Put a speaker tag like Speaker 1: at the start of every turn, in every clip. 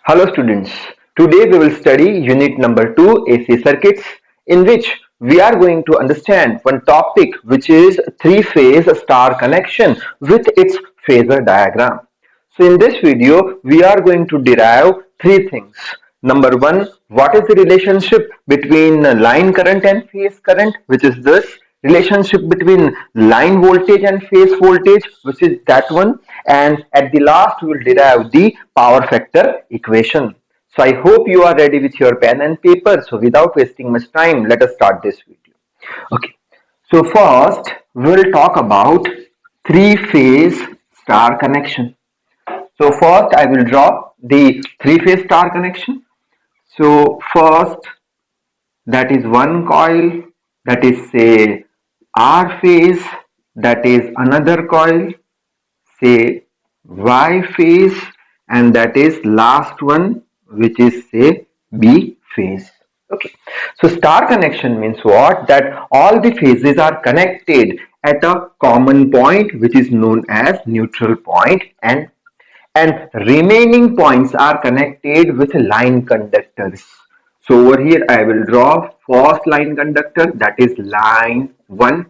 Speaker 1: Hello students, today we will study unit number 2 AC circuits, in which we are going to understand one topic, which is three-phase star connection with its phasor diagram. So in this video we are going to derive three things. Number one, what is the relationship between line current and phase current, which is this relationship between line voltage and phase voltage, which is that one, and at the last we will derive the power factor equation. So I hope you are ready with your pen and paper. So without wasting much time, let us start this video. Okay, so first we will talk about three-phase star connection. So first I will draw the three-phase star connection. So first, that is one coil, that is say R phase, that is another coil, say Y phase, and that is last one, which is say B phase. Okay, so star connection means what? That all the phases are connected at a common point, which is known as neutral point, and remaining points are connected with line conductors. So over here I will draw first line conductor, that is line 1.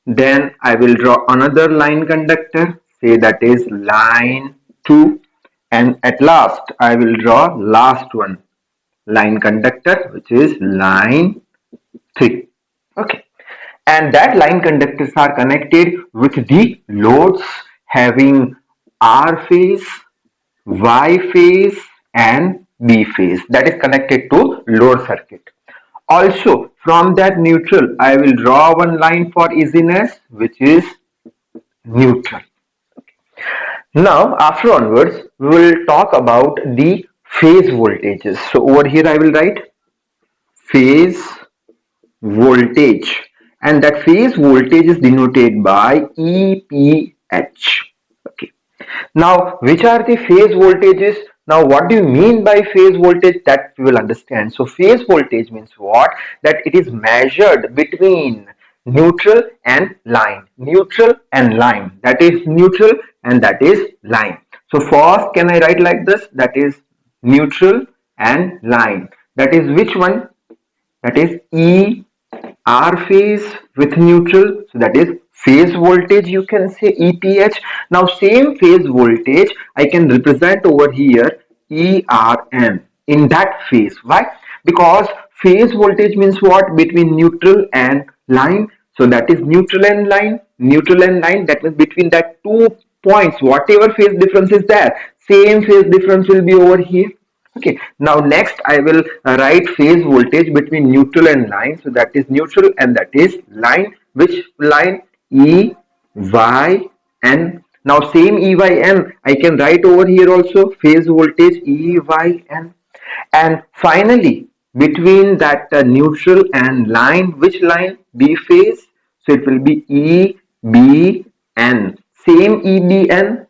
Speaker 1: Then I will draw another line conductor, say that is line 2, and at last I will draw last one line conductor, which is line 3. Okay, and that line conductors are connected with the loads having R phase, Y phase and B phase, that is connected to load circuit. Also from that neutral I will draw one line for easiness, which is neutral. Now after onwards we will talk about the phase voltages. So over here I will write phase voltage, and that phase voltage is denoted by EPH. Okay, now which are the phase voltages? Now what do you mean by phase voltage? That we will understand. So phase voltage means what? That it is measured between neutral and line, neutral and line, that is neutral and that is line. So first can I write like this, that is neutral and line, that is which one? That is E R phase with neutral, so that is phase voltage, you can say EPH. Now same phase voltage I can represent over here ERN in that phase. Why? Because phase voltage means what? Between neutral and line, so that is neutral and line, that means between that 2 points whatever phase difference is there, same phase difference will be over here. Okay, now next I will write phase voltage between neutral and line, so that is neutral and that is line. Which line? E Y N. Now same E Y N I can write over here also, phase voltage E Y N. And finally between that neutral and line, which line? B phase, so it will be E B N. Same E B N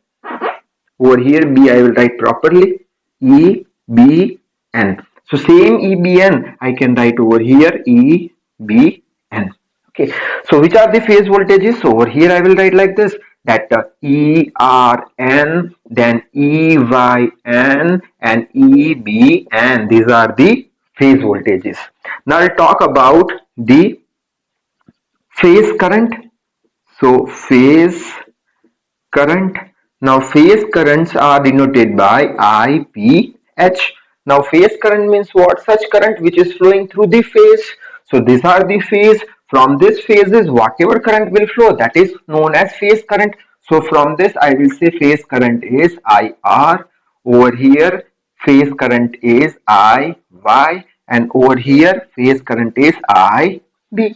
Speaker 1: over here, B I will write properly, E B N. So same E B N I can write over here, E B N. Okay, so which are the phase voltages? So over here I will write like this, that E R N, then E Y N and E B N. These are the phase voltages. Now I'll talk about the phase current. So phase current. Now phase currents are denoted by IPH. Now phase current means what? Such current which is flowing through the phase. So these are the phase. From this phases whatever current will flow, that is known as phase current. So from this I will say phase current is IR. Over here phase current is IY, and over here phase current is IB.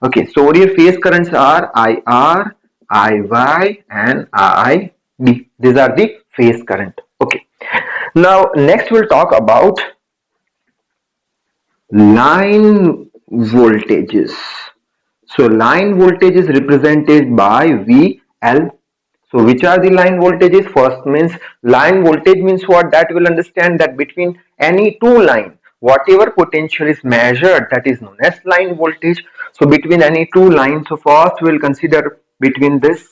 Speaker 1: Okay, so over here phase currents are IR, IY and IB. These are the phase current. Okay, now next we'll talk about line voltages. So line voltage is represented by VL. So which are the line voltages? First means line voltage means what? That will understand that between any two lines whatever potential is measured, that is known as line voltage. So between any two lines, so first we will consider between this,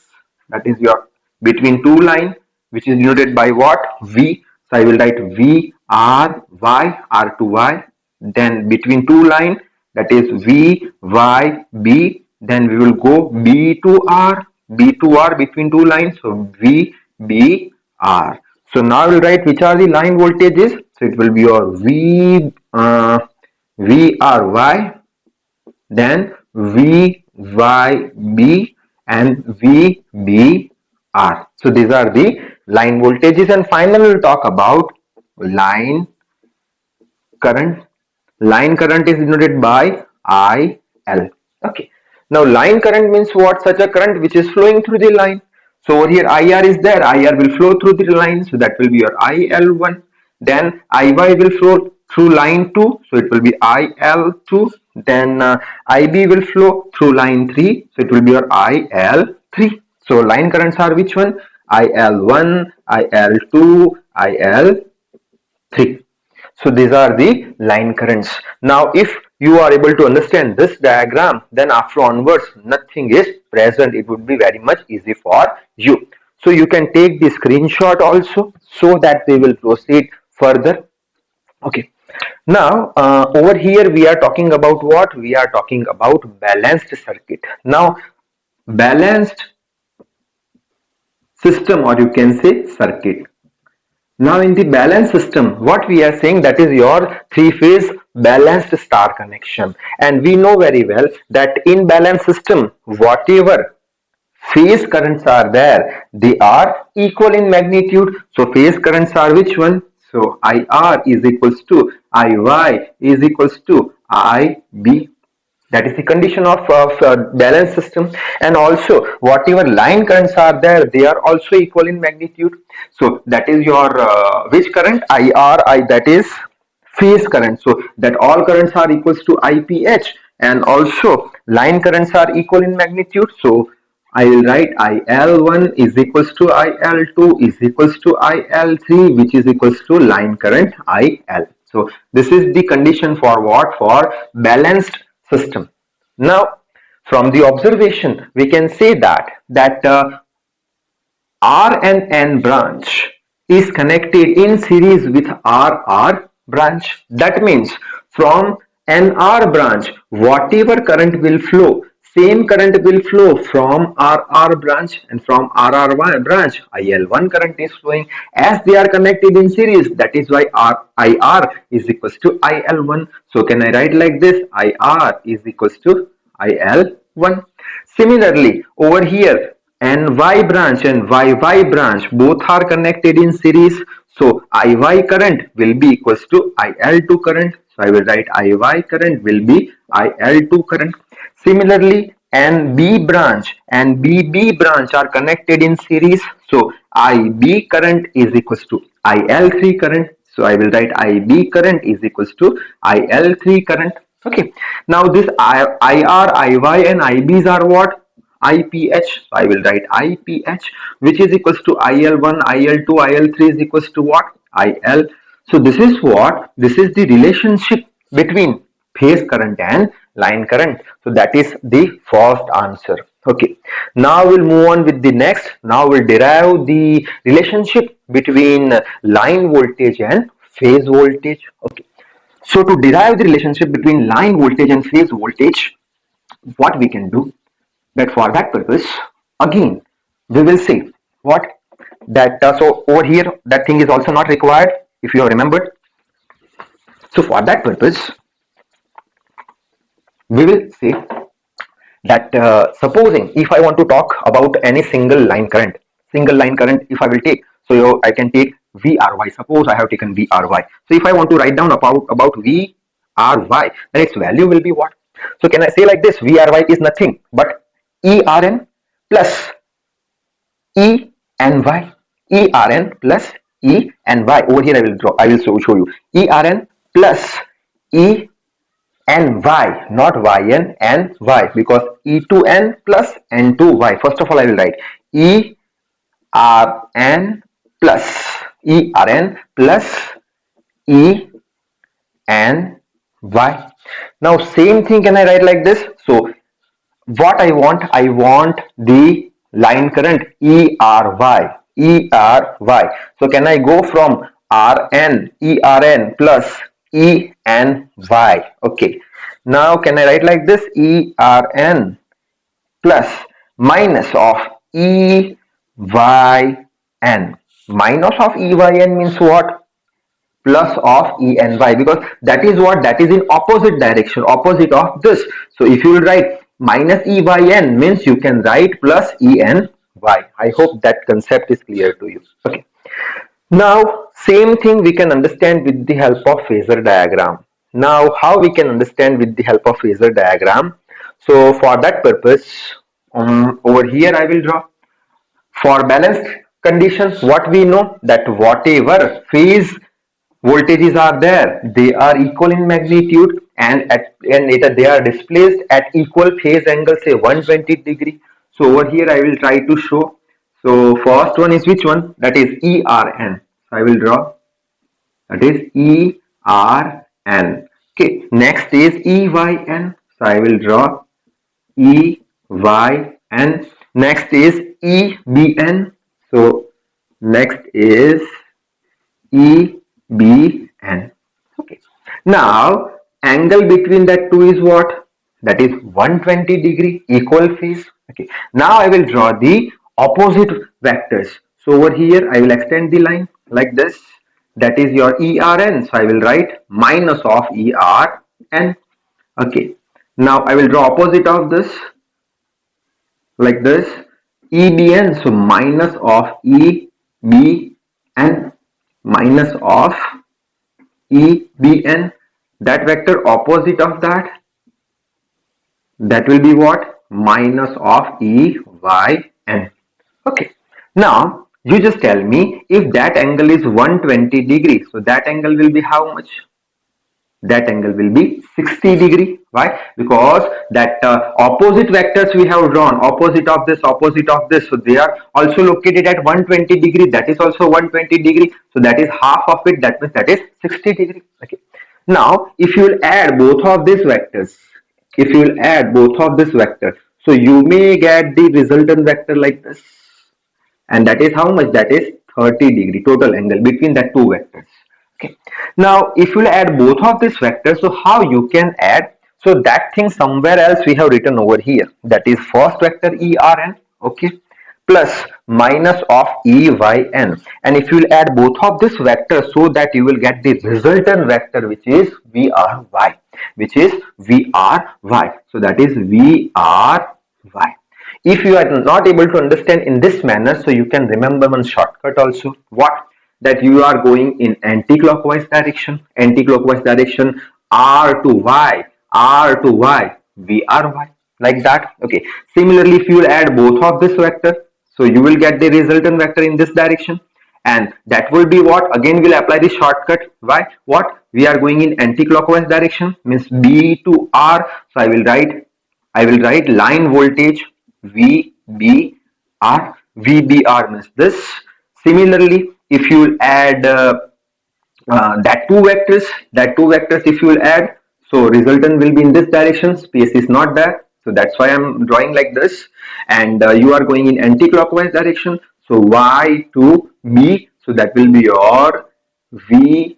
Speaker 1: that is your between two line, which is denoted by what? V. So I will write V R, Y, R to Y. Then between two line, that is V, Y, B. Then we will go B to R, B to R between two lines. So V, B, R. So now I will write which are the line voltages. So it will be your VRY, then VYB and VBR. So these are the line voltages, and finally we'll talk about line current. Line current is denoted by IL. Okay. Now line current means what? Such a current which is flowing through the line. So over here IR is there. IR will flow through the line. So that will be your IL1. Then IY will flow through line 2. So it will be IL2. Then IB will flow through line 3. So it will be your IL3. So line currents are which one? IL1, IL2, IL3. So these are the line currents. Now if you are able to understand this diagram, then after onwards nothing is present. It would be very much easy for you. So you can take the screenshot also, so that we will proceed further. Okay. Now over here we are talking about what? We are talking about balanced circuit. Now balanced system, or you can say circuit. Now in the balance system, what we are saying, that is your three-phase balanced star connection. And we know very well that in balance system, whatever phase currents are there, they are equal in magnitude. So phase currents are which one? So IR is equals to IY is equals to IB. That is the condition of balance system. And also whatever line currents are there, they are also equal in magnitude. So that is your which current? IR, that is phase current. So that all currents are equals to IPH, and also line currents are equal in magnitude. So I will write IL1 is equals to IL2 is equals to IL3, which is equals to line current IL. So this is the condition for what? For balanced system. Now from the observation we can say that R and N branch is connected in series with RR branch. That means from NR branch whatever current will flow, same current will flow from RR branch, and from RR branch IL1 current is flowing, as they are connected in series. That is why IR is equals to IL1. So can I write like this? IR is equals to IL1. Similarly over here NY branch and YY branch both are connected in series. So IY current will be equals to IL2 current. So I will write IY current will be IL2 current. Similarly, NB branch and BB branch are connected in series. So IB current is equals to IL3 current. So I will write IB current is equals to IL3 current. Okay. Now this IR, IY and IBs are what? IPH. So I will write IPH, which is equals to IL1, IL2, IL3 is equals to what? IL. So this is what? This is the relationship between phase current and line current. So that is the first answer. Okay. Now we'll move on with the next. Now we'll derive the relationship between line voltage and phase voltage. Okay. So to derive the relationship between line voltage and phase voltage, what we can do? That for that purpose, again we will say what? That so over here that thing is also not required, if you have remembered. So for that purpose we will say that supposing if I want to talk about any single line current if I will take, so I can take VRY. Suppose I have taken VRY. So if I want to write down about VRY, then its value will be what? So can I say like this? VRY is nothing but ERN plus E and Y. ERN plus E and Y. Over here I will show you ERN plus E and Y, not YN and Y, because E2N plus N2Y. First of all, I will write ERN plus E and Y. Now same thing can I write like this? So what I want the line current ERY. So can I go from Rn, ERN plus ENY. Okay. Now can I write like this? ERN plus minus of EYN. Minus of EYN means what? Plus of ENY, because that is what? That is in opposite direction, opposite of this. So if you will write minus EYN means you can write plus ENY. I hope that concept is clear to you. Okay. Now, same thing we can understand with the help of phasor diagram. Now, how we can understand with the help of phasor diagram? So, for that purpose, over here I will draw. For balanced conditions, what we know, that whatever phase voltages are there, they are equal in magnitude, and they are displaced at equal phase angle, say 120 degree. So over here I will try to show. So first one is which one? That is ERN. So I will draw. That is ERN. Okay. Next is EYN. So I will draw EYN. Next is EBN. So next is EBN. Okay. Now angle between that two is what? That is 120 degree, equal phase. Okay. Now I will draw the opposite vectors. So over here I will extend the line like this. That is your ERN. So I will write minus of ERN. Okay. Now I will draw opposite of this like this. EBN. So minus of EBN. Minus of EBN. That vector opposite of that, that will be what? Minus of EYN. Okay. Now you just tell me, if that angle is 120 degree, so that angle will be how much? That angle will be 60 degree. Why? Because that opposite vectors we have drawn, opposite of this, so they are also located at 120 degree. That is also 120 degree. So that is half of it. That means that is 60 degree. Okay. Now if you will add both of these vectors, so you may get the resultant vector like this, and that is how much? That is 30 degree total angle between that two vectors. Okay. Now if you will add both of these vectors, so how you can add? So that thing somewhere else we have written over here. That is first vector ERN, okay, plus minus of EYN. And if you will add both of these vectors, so that you will get the resultant vector, which is VRY. So that is VRY. If you are not able to understand in this manner, so you can remember one shortcut also. What? That you are going in anti-clockwise direction, R to Y, VRY, like that. Okay. Similarly, if you will add both of this vector, so you will get the resultant vector in this direction, and that will be what? Again, we'll apply the shortcut. Why? What? We are going in anti-clockwise direction, means B to R. So I will write line voltage VBR means this. Similarly, if you will add that two vectors, if you will add, so resultant will be in this direction. Space is not there, so that's why I'm drawing like this. And you are going in anti-clockwise direction, so Y to B, so that will be your VYB.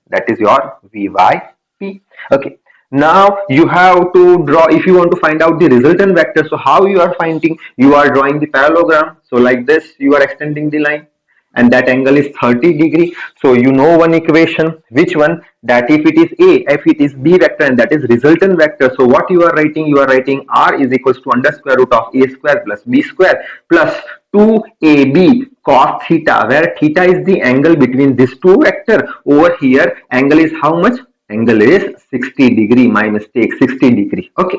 Speaker 1: That is your VYB. Okay. Now you have to draw, if you want to find out the resultant vector. So how you are finding? You are drawing the parallelogram. So like this, you are extending the line, and that angle is 30 degree. So you know one equation. Which one? That if it is if it is B vector, and that is resultant vector. So what you are writing? You are writing R is equals to under square root of A square plus B square plus 2AB cos theta, where theta is the angle between these two vector. Over here, angle is how much? Angle is 60 degree. My mistake, 60 degree. Okay.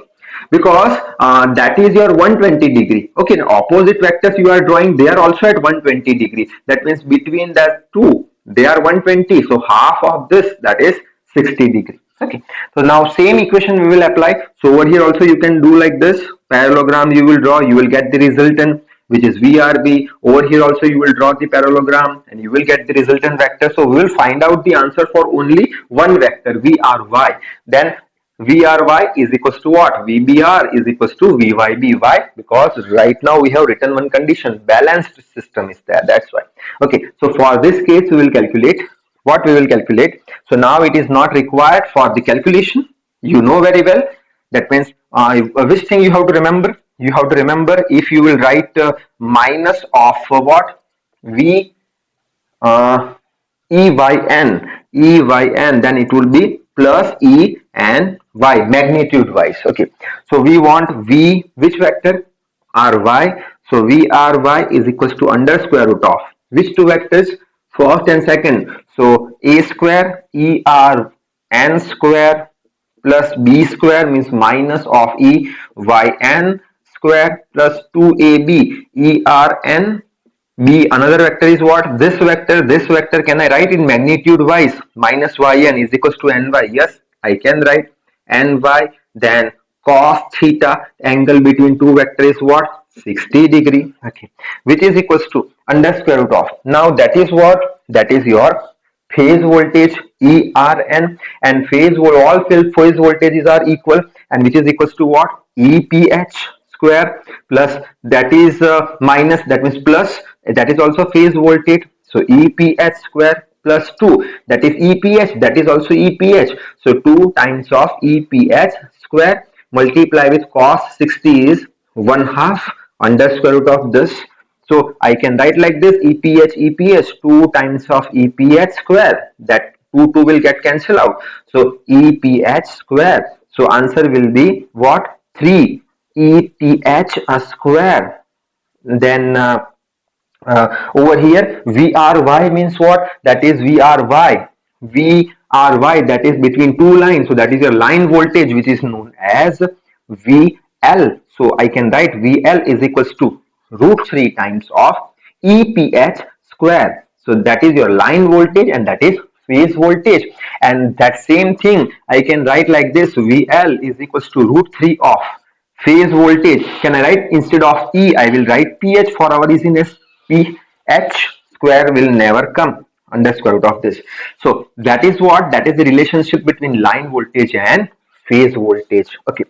Speaker 1: Because that is your 120 degree. Okay. Now, opposite vectors you are drawing, they are also at 120 degree. That means between the two, they are 120. So half of this, that is 60 degree. Okay. So now same equation we will apply. So over here also you can do like this. Parallelogram you will draw, you will get the resultant, which is VRB. Over here also you will draw the parallelogram, and you will get the resultant vector. So we will find out the answer for only one vector, VRY. Then VRY is equals to what? VBR is equals to VYB. Why? Because right now we have written one condition, balanced system is there. That's why. Okay, so for this case, we will calculate what we will calculate. So now it is not required for the calculation. You know very well. That means which thing you have to remember? You have to remember if you will write minus of what? V EYN, then it will be plus E and Y, magnitude wise. Okay, so we want V, which vector? RY. So VRY is equals to under square root of which two vectors? First and second. So A square ERN square plus B square means minus of EYN square plus 2AB ERN B. Another vector is what? This vector can I write in magnitude wise? Minus yn is equals to ny. Yes, I can write ny. Then cos theta, angle between two vectors is what? 60 degree. Okay, which is equals to under square root of. Now that is what? That is your phase voltage ERN, and all phase voltages are equal, and which is equals to what? EPH square plus that is minus, that means plus, that is also phase voltage. So EPH square plus 2, that is EPH, that is also EPH. So 2 times of EPH square multiply with cos 60 is 1/2 under square root of this. So I can write like this, EPH 2 times of EPH square, that 2 will get cancelled out. So EPH square. So answer will be what? 3 EPH square. Then over here VRY means what? That is VRY, that is between two lines. So that is your line voltage, which is known as VL. So I can write VL is equals to √3 times of EPH square. So that is your line voltage and that is phase voltage. And that same thing I can write like this, VL is equals to √3 of phase voltage. Can I write instead of E? I will write PH for our easiness. PH square will never come under square root of this. So that is what? That is the relationship between line voltage and phase voltage. Okay.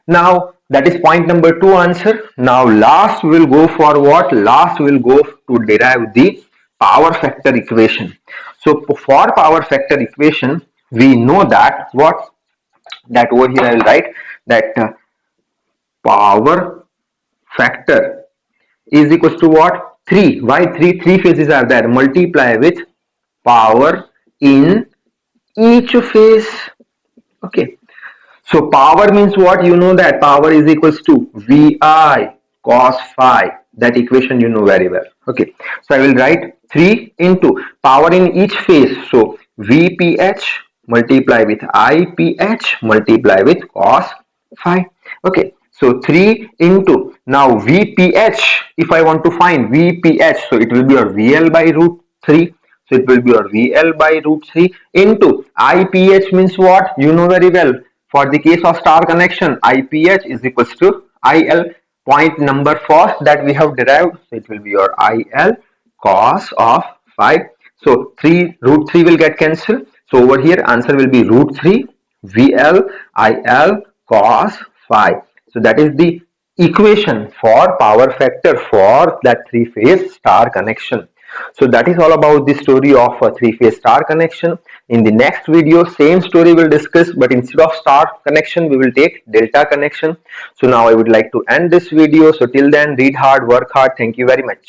Speaker 1: Now that is point number 2 answer. Now last we will go for what? Last we will go to derive the power factor equation. So for power factor equation, we know that what? That over here I will write that power factor is equals to what? 3. Why 3? 3 phases are there. Multiply with power in each phase. Okay. So power means what? You know that power is equals to VI cos phi. That equation you know very well. Okay. So I will write 3 into power in each phase. So VPH multiply with IPH multiply with cos phi. Okay. So 3 into now VPH. If I want to find VPH, so it will be your VL by √3. So it will be your VL by √3 into IPH means what? You know very well. For the case of star connection, IPH is equals to IL. Point number first that we have derived. So it will be your IL cos of phi. So √3 will get cancelled. So over here answer will be √3 VL IL cos phi. So that is the equation for power factor for that 3-phase star connection. So that is all about the story of a 3-phase star connection. In the next video, same story we'll discuss, but instead of star connection, we will take delta connection. So now I would like to end this video. So till then, read hard, work hard. Thank you very much.